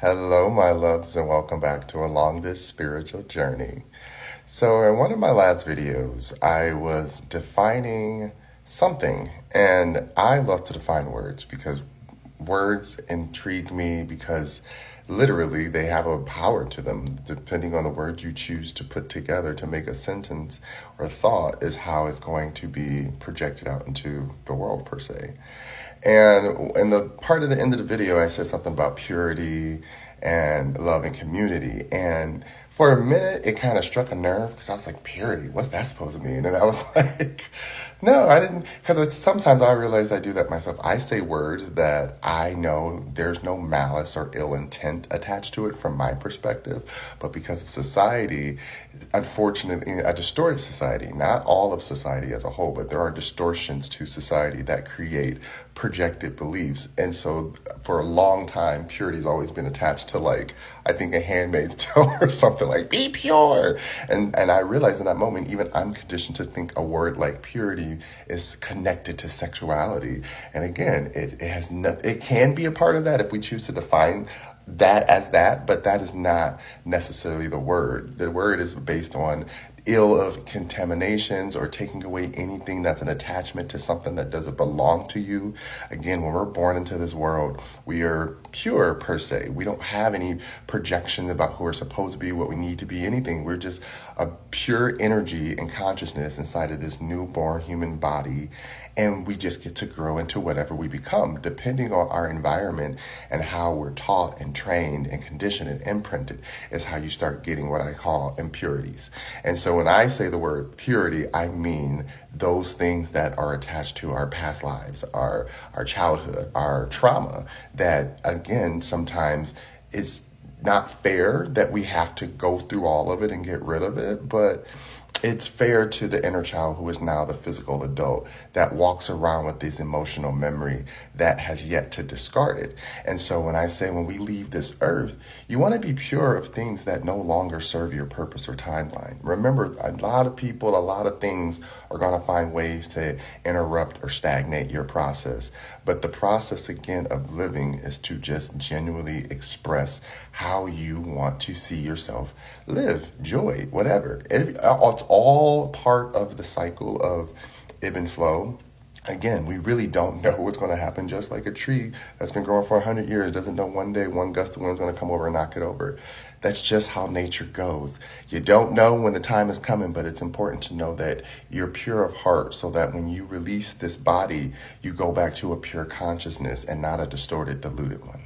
Hello, my loves, and welcome back to Along This Spiritual Journey. So, in one of my last videos, I was defining something, and I love to define words because words intrigue me because literally they have a power to them. Depending on the words you choose to put together to make a sentence or thought, is how it's going to be projected out into the world, per se. And in the part of the end of the video, I said something about purity and love and community. And for a minute, it kind of struck a nerve because I was like, purity, what's that supposed to mean? And I was like, no, I didn't. Because sometimes I realize I do that myself. I say words that I know there's no malice or ill intent attached to it from my perspective. But because of society, unfortunately, a distorted society, not all of society as a whole, but there are distortions to society that create projected beliefs. And so for a long time, purity's always been attached to, like, I think A Handmaid's Tale or something, like, be pure. And I realized in that moment, even I'm conditioned to think a word like purity is connected to sexuality. And again, it can be a part of that if we choose to define that as that, but that is not necessarily the word. The word is based on ill of contaminations or taking away anything that's an attachment to something that doesn't belong to you. Again, when we're born into this world, we are pure per se. We don't have any projections about who we're supposed to be, what we need to be, anything. We're just a pure energy and consciousness inside of this newborn human body. And we just get to grow into whatever we become, depending on our environment and how we're taught and trained and conditioned and imprinted is how you start getting what I call impurities. And so when I say the word purity, I mean those things that are attached to our past lives, our childhood, our trauma, that again, sometimes it's not fair that we have to go through all of it and get rid of it, but it's fair to the inner child who is now the physical adult that walks around with this emotional memory that has yet to discard it. And so when I say when we leave this earth, you want to be pure of things that no longer serve your purpose or timeline. Remember, a lot of people, a lot of things are going to find ways to interrupt or stagnate your process. But the process, again, of living is to just genuinely express how you want to see yourself live, joy, whatever. It's all part of the cycle of ebb and flow. Again, we really don't know what's going to happen, just like a tree that's been growing for 100 years doesn't know one day one gust of wind is going to come over and knock it over. That's just how nature goes. You don't know when the time is coming, but it's important to know that you're pure of heart so that when you release this body, you go back to a pure consciousness and not a distorted, diluted one.